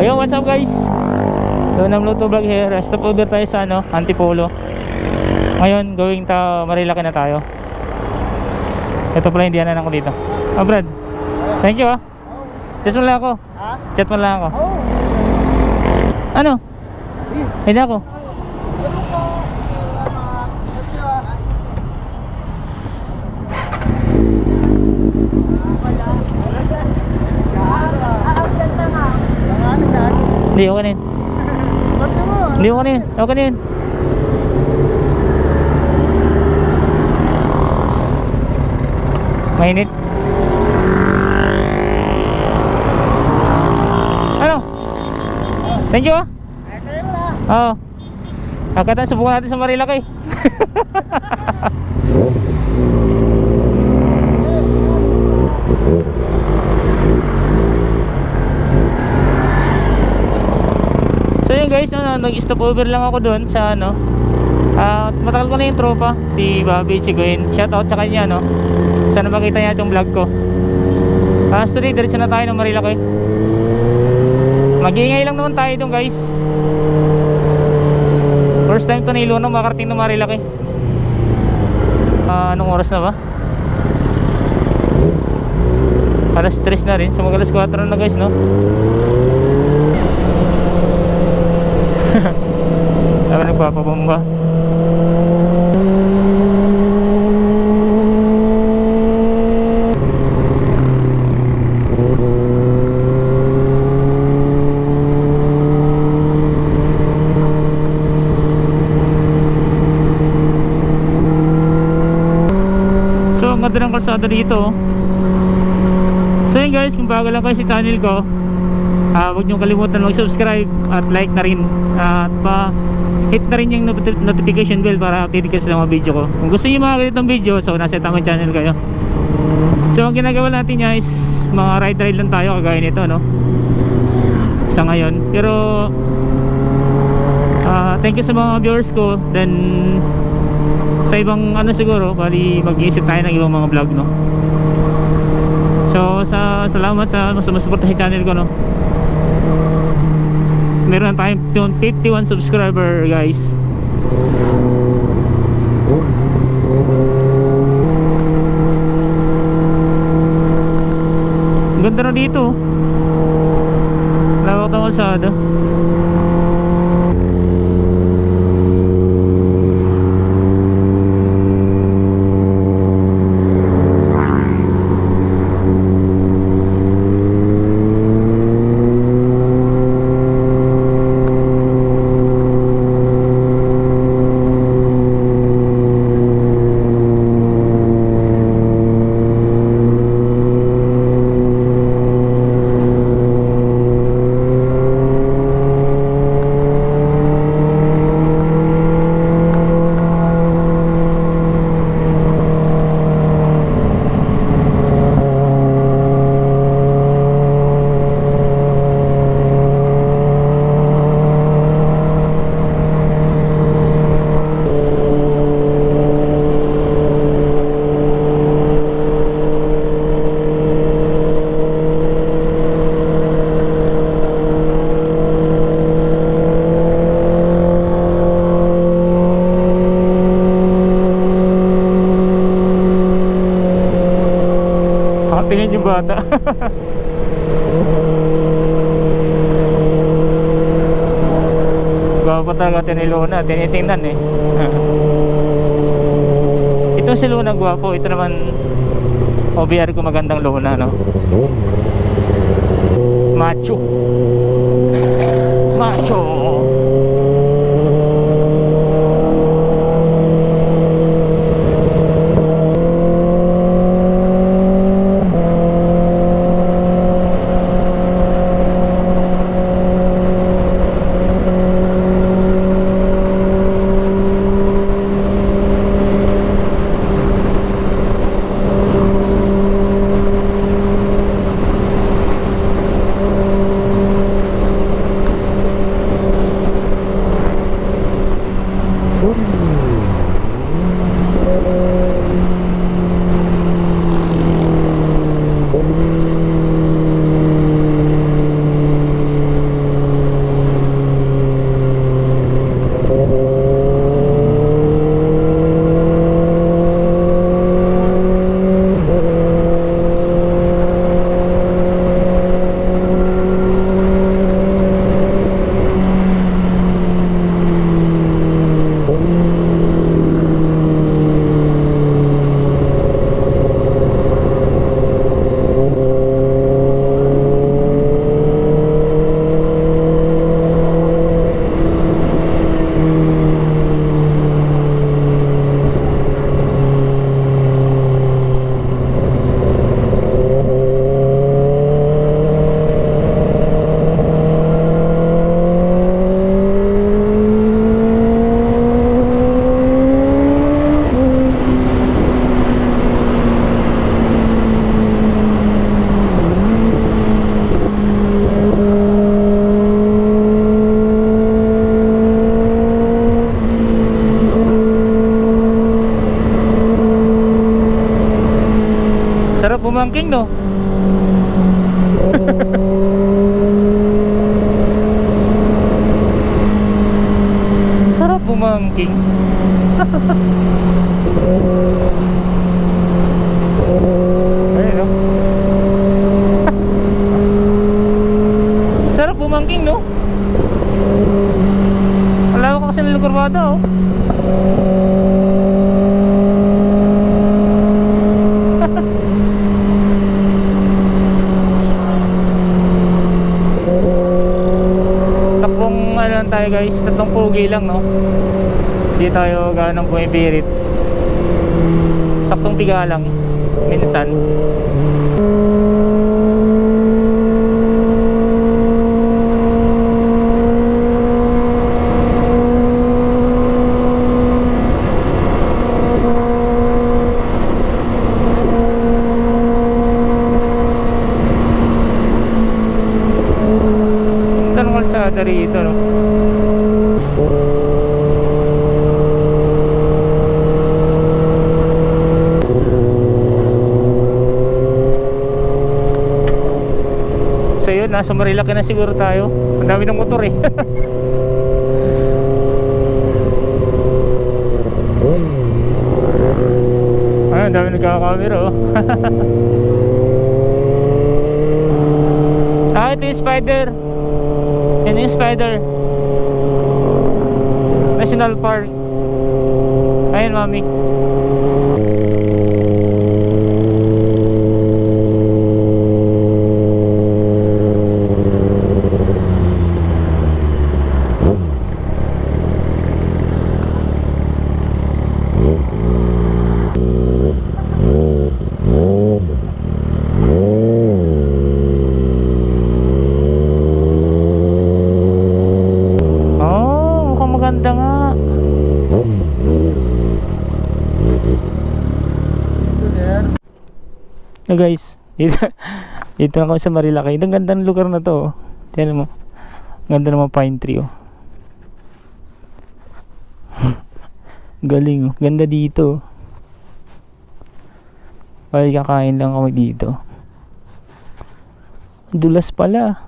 Ayun, what's up guys? Donam Luto Vlog here. Stop over tayo sa Antipolo. Ngayon, going to Marilaki na tayo. Ito pala yung diyanan ko dito. Oh Brad, thank you Chat mo lang ako. Chat mo lang ako. Ano? Hindi ako. Hindi, okay na yun. Hindi, okay na yun. Okay na yun. Mainit. Ano? Thank you Oo. Akata, subukan natin sa Marilaki. So yun guys, nag-stop over lang ako doon sa matagal ko na yung tropa, si Bobby Chiguin. Shoutout sa kanya sana makita niya itong vlog ko. Today, diretso na tayo ng Marilaki. Mag-iingay lang naman tayo doon guys. First time to na Ilono makarating ng Marilaki. Anong oras na ba? Alas 3 na rin. So mag alas 4 na guys, no? Tama, nagpapabomba. So ang ganda ng kalsada dito. So yun guys, kung bago lang kayo sa channel ko, huwag niyong kalimutan mag-subscribe at like na rin, at hit na rin yung notification bell para update kayo sa mga video ko. Kung gusto niyo mga ganitong video, so nasa tamang channel kayo. So ang ginagawa natin niya is mga ride lang tayo kagaya nito, sa ngayon. Pero thank you sa mga viewers ko. Then sa ibang siguro, bali mag-iisip tayo ng ibang mga vlog, So salamat sa sumusuporta sa channel ko, Meron tayong 51 subscriber guys. Ganda na dito. Lawak ng kalsada. Tingin yung bata. Gwapo talaga ni Luna, tinitingnan Ito si Luna gwapo, ito naman OBR ko magandang Luna, Macho. Macho. Sarap bumangking, no? Sarap bumangking. Ayun, no? Sarap bumangking, no? Wala ko kasi ng kurbada, oh. Takbong ano lang tayo guys, tatlong pugi lang, no? Hindi tayo ganang pumipirit. Saktong tiga lang minsan. Kalsada rito, no? So yun, nasa Marilaki na siguro tayo. Ang dami ng motor eh. Ay, ang dami nagkakakamera, oh. Ah, ito yung Spider. Yan yung Spider National Park. Ayun, mami. Maganda nga. So guys, dito na kami sa Marilaki. Ang ganda ng lugar na to, oh. Tignan mo. Ganda ng mga pine tree, oh. Galing, oh. Ganda dito. Pwede kakain lang kami dito. Dulas pala.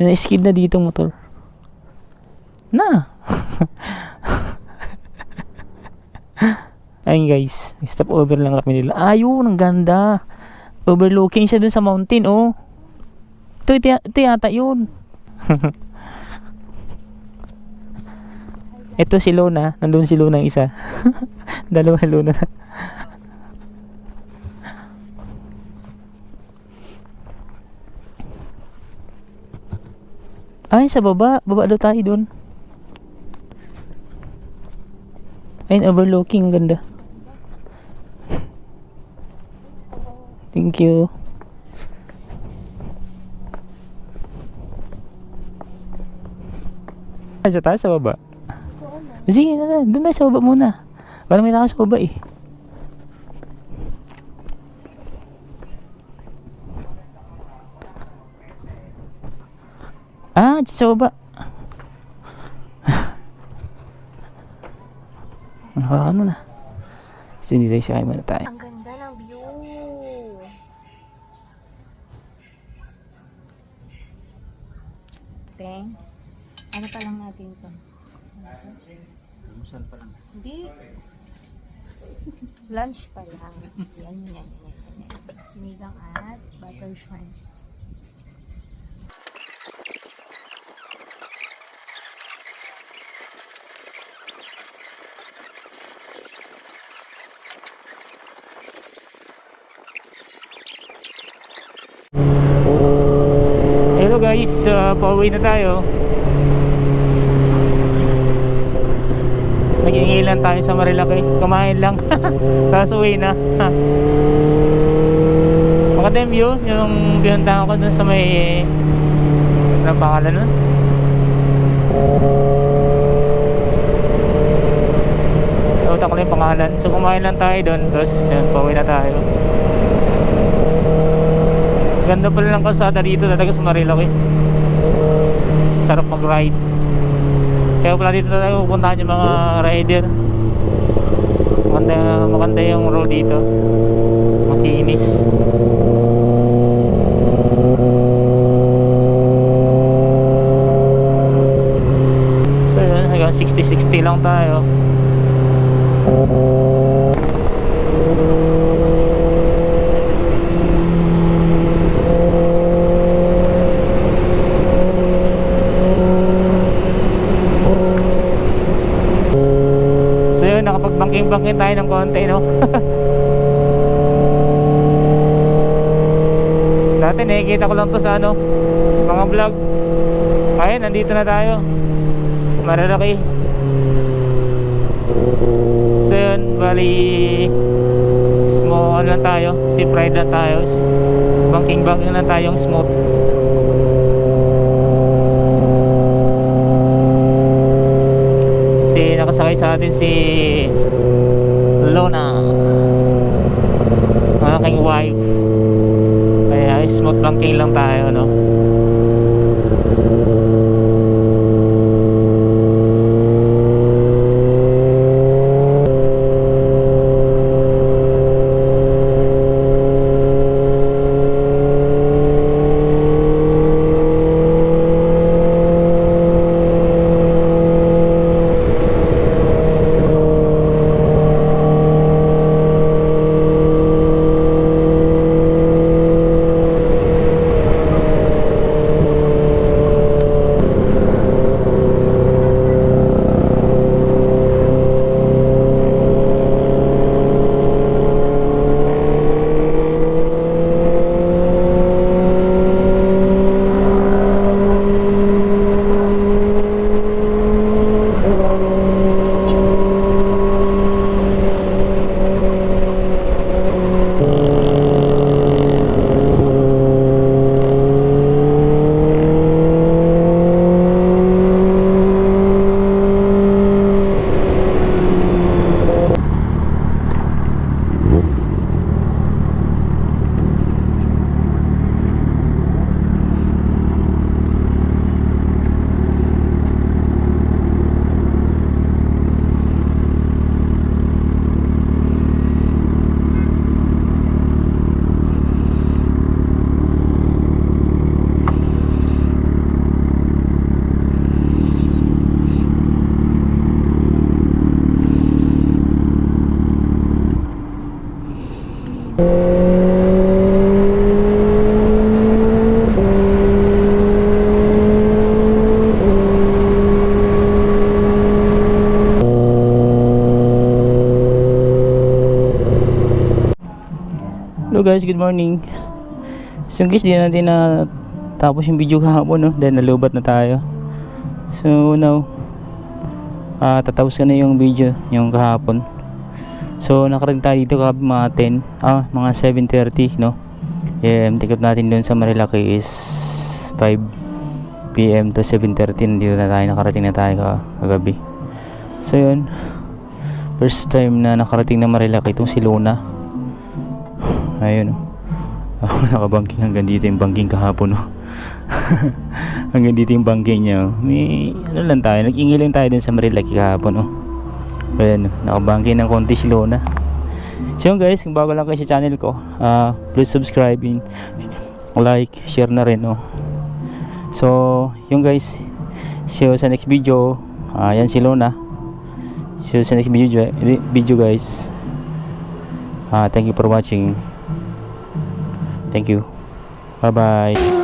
May na-skid na dito motor. Na. Ayun guys, stop over lang kami nila. Ayun, ang ganda. Overlooking siya dun sa mountain, oh. Ito yata yun. Ito si Lona. Nandun si Lona isa. Dalawa Lona na. Ay, sa baba. Baba daw tayo dun. Ayun, overlooking. Ang ganda. Thank you. Sa taas, sa baba? Sige, doon na sa baba muna. Parang may naka sa baba eh. Ah, sa baba. Ano na. So, hindi tayo siya muna tayo. Ang ganda ng view. Teng, ano pa lang natin ito? Almusal pa lang. Hindi. Lunch pa lang. Yan. Sinigang at butter shrimp. Hello guys, pauwi na tayo. Nag-iingilan tayo sa Marilaki. Kumain lang. Tapos uwi na. Maganda yung view. Yung pinuntahan ko dun sa may anong pangalan nun? Nautak ko na yung pangalan. So kumain lang tayo dun. Tapos yun, pauwi na tayo. Ganda pala ng kalsada dito talaga sa Marilaki. Sarap mag-ride. Kaya pala dito talaga pupuntahan yung mga rider. Maganda yung road dito. Makinis. bangkin tayo ng konti, no? Dati nakikita ko lang to sa ano, mga vlog. Kaya nandito na tayo. Malalaki. So yun, bali small lang tayo, si Pride lang tayo, banking lang tayong smooth. Kasi nakasakay sa atin si Lona, aking wife, kaya smooth banking lang tayo, no? Hello guys, good morning. So guys, di natin na tapos yung video kahapon, no? Dahil nalubat na tayo. So now tatapos ka na yung video yung kahapon. So nakarating tayo dito kahapon mga 10, mga 7:30, no? Tikot natin doon sa Marilaki is 5 PM to 7:30. Nandito na tayo, nakarating na tayo kagabi. So yun, first time na nakarating na Marilaki itong si Luna. Ayun, nakabangking hanggang dito yung bangking kahapon, no? Hanggang dito yung bangking niya. May ano lang tayo, nag-ingay lang tayo dun sa Marilaki kahapon, no? Ayun, nakabangking ng konti si Lona. So yun guys, kung bago lang kayo sa channel ko, please subscribe and like, share na rin, no? So yun guys, see you sa next video. Yan si Lona. See you sa next video guys. Thank you for watching. Thank you. Bye bye.